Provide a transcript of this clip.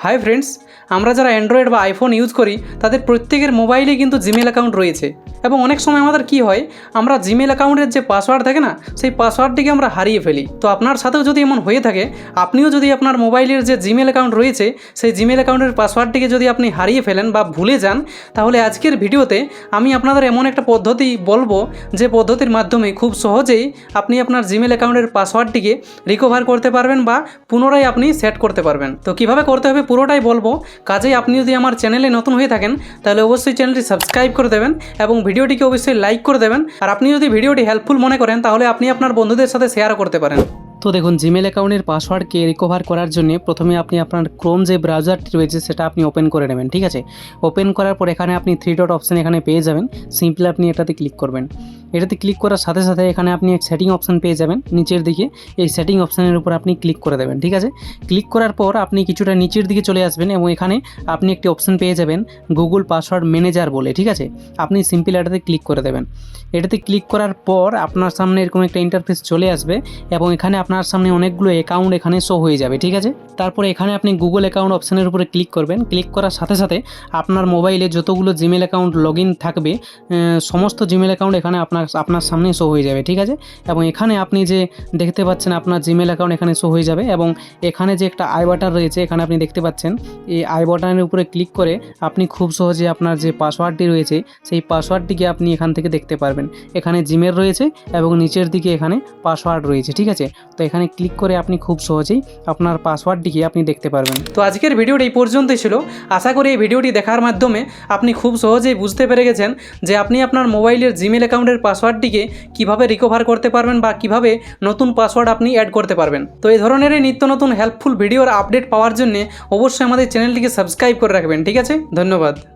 Hi friends, আমরা যারা Android বা আইফোন ইউজ করি তাদের প্রত্যেকের মোবাইলে কিন্তু জিমেল অ্যাকাউন্ট রয়েছে এবং অনেক সময় আমাদের কি হয়, আমরা জিমেল অ্যাকাউন্টের যে পাসওয়ার্ড থাকে না, সেই পাসওয়ার্ডটিকে আমরা হারিয়ে ফেলি। তো আপনার সাথেও যদি এমন হয়ে থাকে, আপনিও যদি আপনার মোবাইলের যে জিমেল অ্যাকাউন্ট রয়েছে সেই জিমেল অ্যাকাউন্টের পাসওয়ার্ডটিকে যদি আপনি হারিয়ে ফেলেন বা ভুলে যান, তাহলে আজকের ভিডিওতে আমি আপনাদের এমন একটা পদ্ধতি বলবো যে পদ্ধতির মাধ্যমে খুব সহজেই আপনি আপনার জিমেল অ্যাকাউন্টের পাসওয়ার্ডটিকে রিকভার করতে পারবেন বা পুনরায় আপনি সেট করতে পারবেন। তো কীভাবে করতে হবে পুরোটাই বলবো। কাজেই আপনি যদি আমার চ্যানেলে নতুন হয়ে থাকেন তাহলে অবশ্যই চ্যানেলটি সাবস্ক্রাইব করে দেবেন এবং ভিডিওটিকে অবশ্যই লাইক করে দেবেন। আর আপনি যদি ভিডিওটি হেল্পফুল মনে করেন তাহলে আপনি আপনার বন্ধুদের সাথে শেয়ারও করতে পারেন। তো দেখুন, জিমেল অ্যাকাউন্টের পাসওয়ার্ডকে রিকভার করার জন্য প্রথমে আপনি আপনার ক্রোম যে ব্রাউজারটি রয়েছে সেটা আপনি ওপেন করে নেবেন। ঠিক আছে, ওপেন করার পর এখানে আপনি 3 ডট অপশান এখানে পেয়ে যাবেন। সিম্পলি আপনি এটাতে ক্লিক করবেন। এটাতে ক্লিক করার সাথে সাথে এখানে আপনি এক সেটিং অপশান পেয়ে যাবেন নিচের দিকে। এই সেটিং অপশানের উপর আপনি ক্লিক করে দেবেন। ঠিক আছে, ক্লিক করার পর আপনি কিছুটা নিচের দিকে চলে আসবেন এবং এখানে আপনি একটি অপশান পেয়ে যাবেন গুগল পাসওয়ার্ড ম্যানেজার বলে। ঠিক আছে, আপনি সিম্পলি এটাতে ক্লিক করে দেবেন। এটাতে ক্লিক করার পর আপনার সামনে এরকম একটা ইন্টারফেস চলে আসবে এবং এখানে আপনার সামনে অনেকগুলো অ্যাকাউন্ট এখানে শো হয়ে যাবে। ঠিক আছে, তারপরে এখানে আপনি গুগল অ্যাকাউন্ট অপশানের উপরে ক্লিক করবেন। ক্লিক করার সাথে সাথে আপনার মোবাইলে যতগুলো জিমেল অ্যাকাউন্ট লগ ইন থাকবে সমস্ত জিমেল অ্যাকাউন্ট এখানে আপনার সামনে শো হয়ে যাবে। ঠিক আছে, এবং এখানে আপনি যে দেখতে পাচ্ছেন আপনার জিমেল অ্যাকাউন্ট এখানে শো হয়ে যাবে এবং এখানে যে একটা আই বাটন রয়েছে এখানে আপনি দেখতে পাচ্ছেন। এই আই বাটনের উপরে ক্লিক করে আপনি খুব সহজে আপনার যে পাসওয়ার্ডটি রয়েছে সেই পাসওয়ার্ডটিকে আপনি এখান থেকে দেখতে পারবেন। এখানে জিমেল রয়েছে এবং নিচের দিকে এখানে পাসওয়ার্ড রয়েছে। ঠিক আছে, তো এখানে ক্লিক করে আপনি খুব সহজেই আপনার পাসওয়ার্ডটিকে আপনি দেখতে পারবেন। তো আজকের ভিডিওটি এই পর্যন্তই ছিল। আশা করি এই ভিডিওটি দেখার মাধ্যমে আপনি খুব সহজেই বুঝতে পেরে গেছেন যে আপনি আপনার মোবাইলের জিমেল অ্যাকাউন্টের পাসওয়ার্ডটিকে কিভাবে রিকভার করতে পারবেন বা কিভাবে নতুন পাসওয়ার্ড আপনি অ্যাড করতে পারবেন। তো এই ধরনের নিত্য নতুন হেল্পফুল ভিডিওর আপডেট পাওয়ার জন্য অবশ্যই আমাদের চ্যানেলটিকে সাবস্ক্রাইব করে রাখবেন। ঠিক আছে, ধন্যবাদ।